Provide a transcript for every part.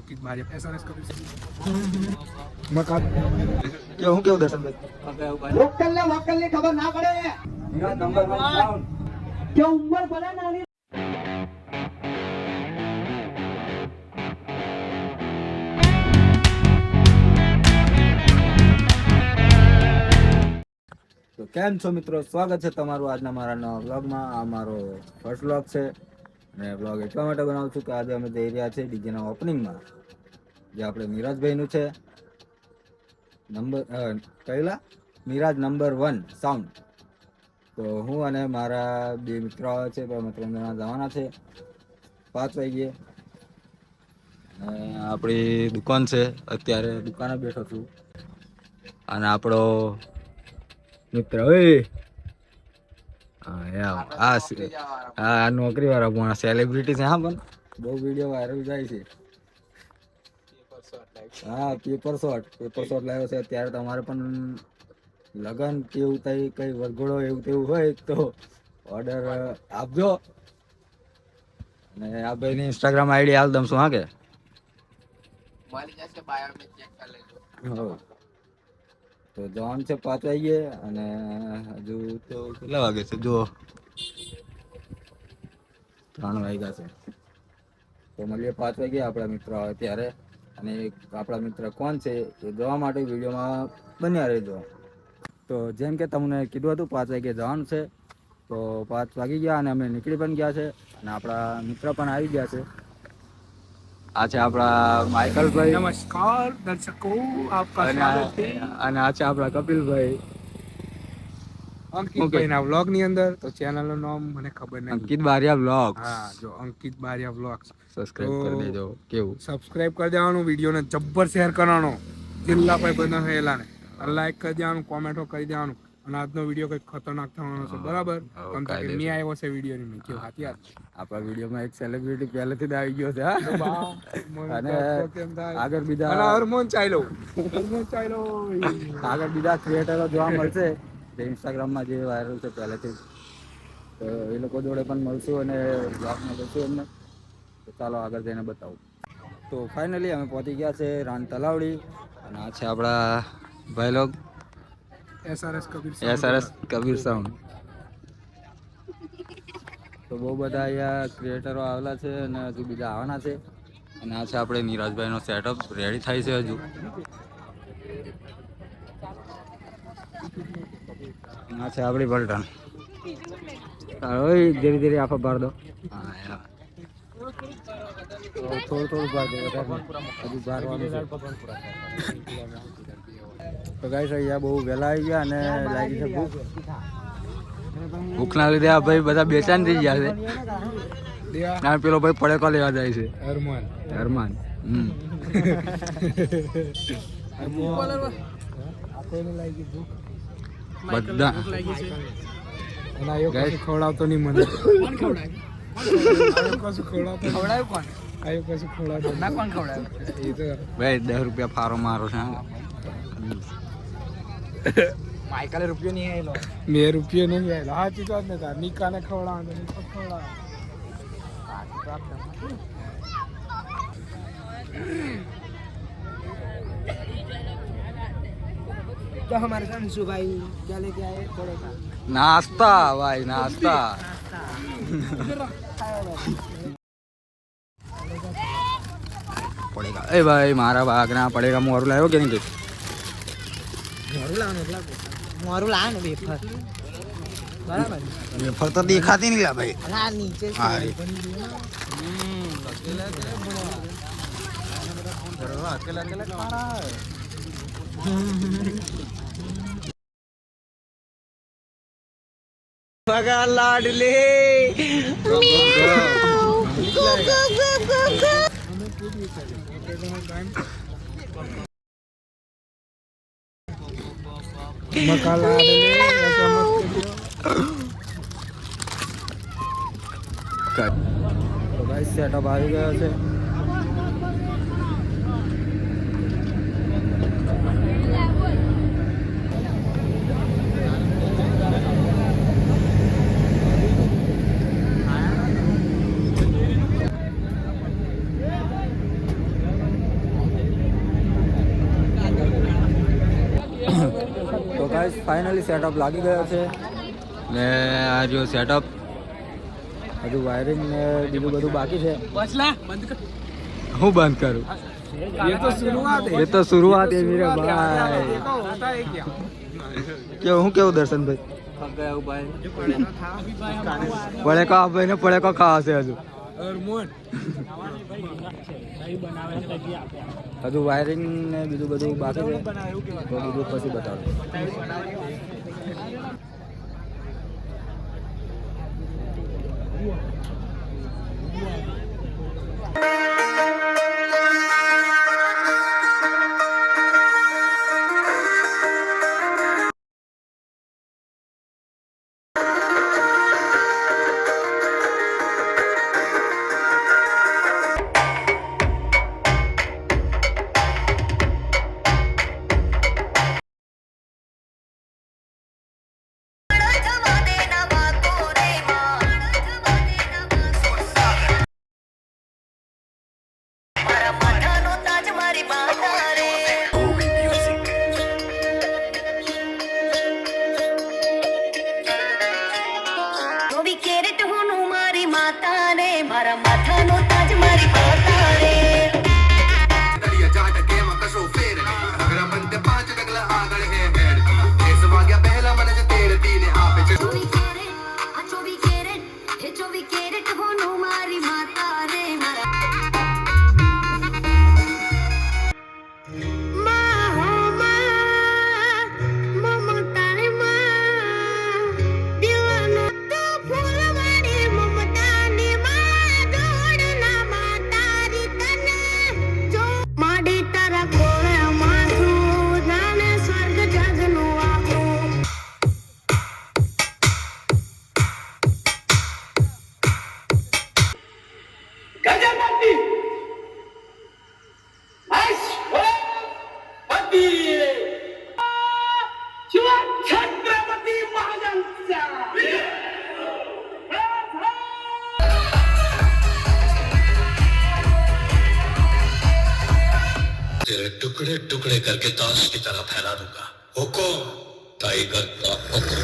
અંકિત બારિયા એસઆરએસ કપિલ કેવું દર્શનભાઈ લોકલ ને વોકલ ની ખબર ના પડે નંબર 1 સાઉન્ડ કે ઉંમર ભલે નાની તો કેમ છો મિત્રો, સ્વાગત છે તમારું આજના મારા નવા વ્લોગમાં. આ મારો ફર્સ્ટ વ્લોગ છે અને વ્લોગ એટલા માટે બનાવું છું કે આજે અમે જઈ રહ્યા છીએ ડીજેના ઓપનિંગમાં, જે આપણે મિરાજભાઈનું છે. Miraj number 1 sound. તો હું અને મારા બે મિત્રો આવે છે, તો અમે 3 જણા જવાના છે 5 વાગ્યે. અને આપણી દુકાન છે, અત્યારે દુકાને બેઠો છું. અને આપણો મિત્ર આ નોકરી વાળા પણ સેલિબ્રિટી છે. હા, પણ બહુ વિડીયો વાયરલ જાય છે. હા, પેપર શોટ લાવ્યો છે. અત્યારે તમારે પણ લગન કેવું થાય, કઈ વરઘોડો એવું તેવું હોય તો ઓર્ડર આપજો. અને આ ભાઈની ઇન્સ્ટાગ્રામ આઈડી હાલ દમ છું. હા, કે મળી જશે, બાયો મે ચેક કરી લેજો. તો જવાનું છે 5 વાગ્યે અને હજુ તો કેટલા વાગે છે જો 3 વાગ્યા છે. તો મળીએ 5 વાગ્યે આપણા મિત્રો આવે ત્યારે. અને આપણા મિત્ર કોણ છે એ જોવા માટે વિડીયોમાં બન્યા રહેજો. તો જેમ કે તમને કીધું હતું 5 વાગ્યે જવાનું છે, તો 5 વાગી ગયા અને અમે નીકળી પણ ગયા છે. અને આપણા મિત્ર પણ આવી ગયા છે. આ છે આપણા માઇકલભાઈ. નમસ્કાર દર્શકો, આપકા સ્વાગત છે અને આ છે આપણા કપિલભાઈ અંકિતભાઈ ના વ્લોગ ની અંદર. તો ચેનલ નું નામ મને ખબર નહીં, અંકિત બારિયા વ્લોગ્સ. હા, જો અંકિત બારિયા વ્લોગ્સ. સબસ્ક્રાઇબ કરી દેજો. કેવું સબસ્ક્રાઇબ કરી દેવાનું, વિડીયોને જબ્બર શેર કરવાનો, જિલ્લા ભાઈ બધા થયેલા ને લાઈક કરી દેવાનું, કોમેન્ટો કરી દેવાનું. અને આજનો વિડીયો કઈ ખતરનાક થવાનો છે, બરાબર? કેમ કે નહીં આવ્યો છે વિડીયો ની કેવું હાથી આપણા વિડીયોમાં એક સેલિબ્રિટી પહેલેથી જ આવી ગયો છે. અને આગળ બીજા આગળ બીજા ક્રિએટરો જોવા મળશે જે ઇન્સ્ટાગ્રામમાં જે વાયરલ છે પહેલેથી. તો એ લોકો જોડે પણ મળશું અને બ્લોગમાં જશું એમને. તો ચાલો આગળ જઈને બતાવું. તો ફાઇનલી અમે પહોંચી ગયા છે રાન તલાવડી. અને આ છે આપણા ભાઈ લોગ એસઆરએસ કબીર સાઉન્ડ. તો બહુ બધા અહીંયા ક્રિએટરો આવેલા છે અને હજુ બીજા આવવાના છે. અને આ છે આપણે નીરજભાઈનો સેટઅપ રેડી થાય છે હજુ. આ છે આપણી પલટન. ધીરે ધીરે આફા બાર દો. હા, થોડું બાર દો, હજુ બારવાનું છે. તો ગાઈસ અહીંયા બહુ વહેલા આવી ગયા અને લાગી છે ભૂખના લીધે આ ભાઈ બધા બેચાન થઈ ગયા છે. ના, પેલો ભાઈ પડેકો લેવા જાય છે. હરમાન બધા ખવડાવતો નહીં મને. ભાઈ 10 રૂપિયા ફારો મારો છે. માઈકલે રૂપિયો નહીં આવેલો, મેં રૂપિયો નહીં આવેલો. હા, ચીજો જ નતા. નિકાને ખવડાવવાનું, तो हमारे साथ अंशु भाई क्या लेके आए थोड़े का नाश्ता भाई, नाश्ता. પડેગા. એ ભાઈ મારા બાગના પડેગા મોરું લાવ્યો કે નહીં? मोरू ला ने वेफर बराबर વેફર તો દેખાતી નહીં લા ભાઈ. ना नीचे से ભગા લાડલે મકાલા તો ગાઈસ સેટઅપ આવી ગયો છે. ગાઈસ ફાઇનલી સેટઅપ લાગી ગયો છે ને આ જો સેટઅપ હજુ વાયરિંગ ને બીજું બધું બાકી છે. હું બંધ કરું? ये तो शुरुआत है. એ તો શરૂઆત है मेरे भाई. देखो होता है क्या. કેવું હું કેવું દર્શનભાઈ? પડેકા ભાઈ ને પડેકા ખાવા છે હજુ. और मोट હજુ વાયરિંગ ને બીજું બધું બાકી છે તો બીજું પછી બતાવું. મારા માથાનો તાજ મારી માતા રે દરિયા જાટ કેમ કશો ફેર અગરા બંતે 5 ડગલા આગળ હે હેડ દેશ વાગ્યા પહેલા મને જે તેડતી ને આપે છે 24 કેરેટ હોનું મારી માતા રે મારા तेरे टुकड़े टुकड़े करके ताश की तरह फैला दूंगा. हुकुम टाइगर का हुक्म.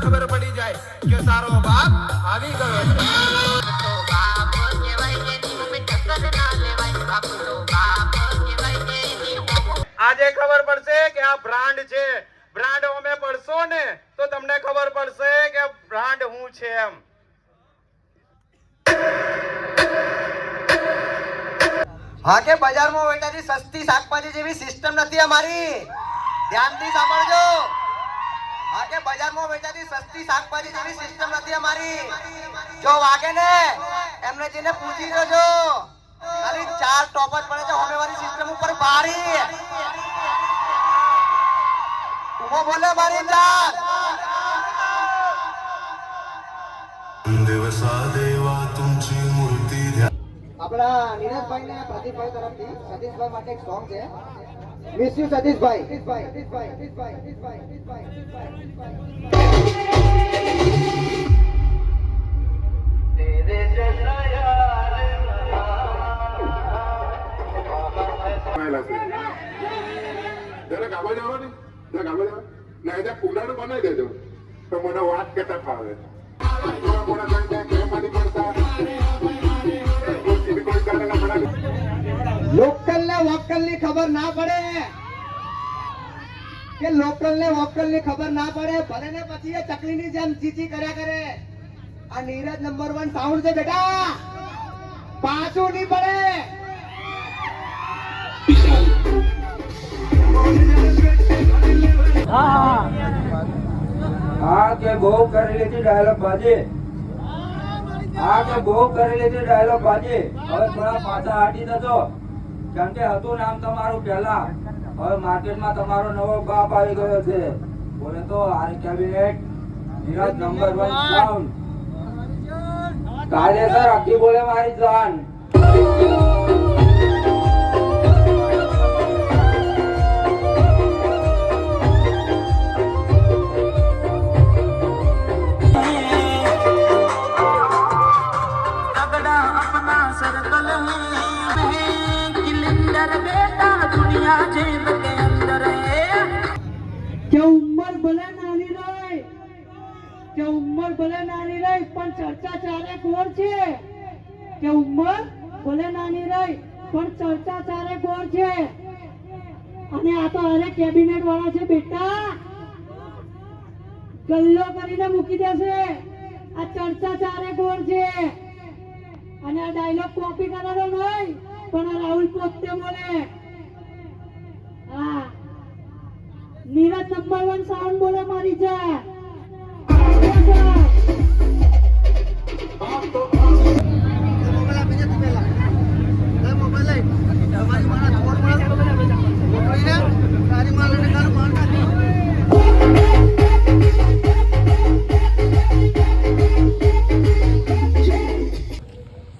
ખબર પડી જાય કે તારો બાપ આવી ગયો છે. આજે ખબર પડશે કે આ બ્રાન્ડ છે. બ્રાન્ડ અમે પડશો ને તો તમને ખબર પડશે કે બ્રાન્ડ હું છે એમ. હા કે બજારમાં વેચાતી સસ્તી શાકભાજી જેવી સિસ્ટમ નથી અમારી. ધ્યાનથી સાંભળજો. હા કે બજારમાં વેચાતી સસ્તી શાકભાજી જેવી સિસ્ટમ નથી અમારી. જો વાગે ને એમને જઈને પૂછી જોજો. ખાલી 4 ટોપ જ પડે છે હોમેવાળી સિસ્ટમ ઉપર બારી. ઉભો બોલે બારી 4. આપણા નીરજભાઈ ને પ્રદીપભાઈ તરફથી સતીશભાઈ માટે એક સોંગ છે. Miss you Satishbhai. જરા ગાવા જાવ ને, જરા ગાવા જાવ ના એટલે કુંડાનું બનાવી દેજો તો મને વાત કરતા ફાવે. લોકલ ને વોકલ ની ખબર ના પડે કે લોકલ ને વોકલ ની ખબર ના પડે ભલે ને પછી એ ચકલી ની જેમ ચીચી કર્યા કરે. આ નીરજ નંબર 1 સાઉન્ડ છે બેટા, પાછું નહીં પડે. આ કે બહુ કરી લીધી ડાયલોગ બાજી, આ કે બહુ કરી લીધી ડાયલોગ બાજી. હવે થોડા પાછા હાટી જજો, કેમ કે હતું નામ તમારું પહેલા, હવે માર્કેટમાં તમારો નવો બાપ આવી ગયો છે. બોલે તો આર કેબિનેટ નીરજ નંબર 1 સાઉન્ડ કાયદેસર અક્કી બોલે મારી જાન. કે ઉંમર ભલે નાની રહી, કે ઉંમર ભલે નાની રહી પણ ચર્ચા ચારે કોર છે. કે ઉંમર ભલે નાની રહી પણ ચર્ચા ચારે કોર છે. અને આ તો અરે કેબિનેટ વાળા છે બેટા, ગલ્લો કરીને મૂકી દેશે. આ ચર્ચા ચારે કોર છે. અને આ ડાયલોગ કોપી કરેલો નહીં, પણ આ રાહુલ પોતે બોલે. હા, નીરજ નંબર 1 સાઉન્ડ બોલે મારી છે.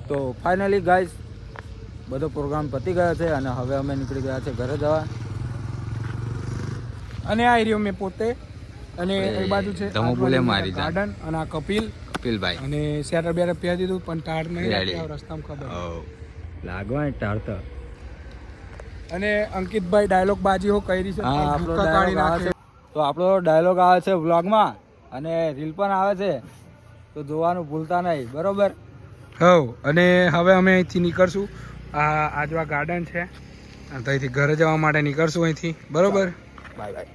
તો ફાઇનલી ગાઈઝ બધો પ્રોગ્રામ પતી ગયો છે અને હવે અમે નીકળી ગયા છે ઘરે જવા. અને આ એરિયો મેં પોતે અને એ બાજુ છે ગાર્ડન અને આ કપિલભાઈ અને શેટર બેટર પહેરી દીધું પણ ટાળ નહીં લાગ્યા રસ્તામાં ખબર લાગવા ટાળતા. અને અંકિતભાઈ ડાયલોગ બાજી હો કરી છે તો આપણો ડાયલોગ આવે છે વ્લોગમાં અને રીલ પણ આવે છે, તો જોવાનું ભૂલતા નહીં. બરોબર. હવ અને હવે અમે અહીંથી નીકળશું. આ આજવા ગાર્ડન છે, અહીંથી ઘરે જવા માટે નીકળશું અહીંથી. બરોબર, બાય બાય.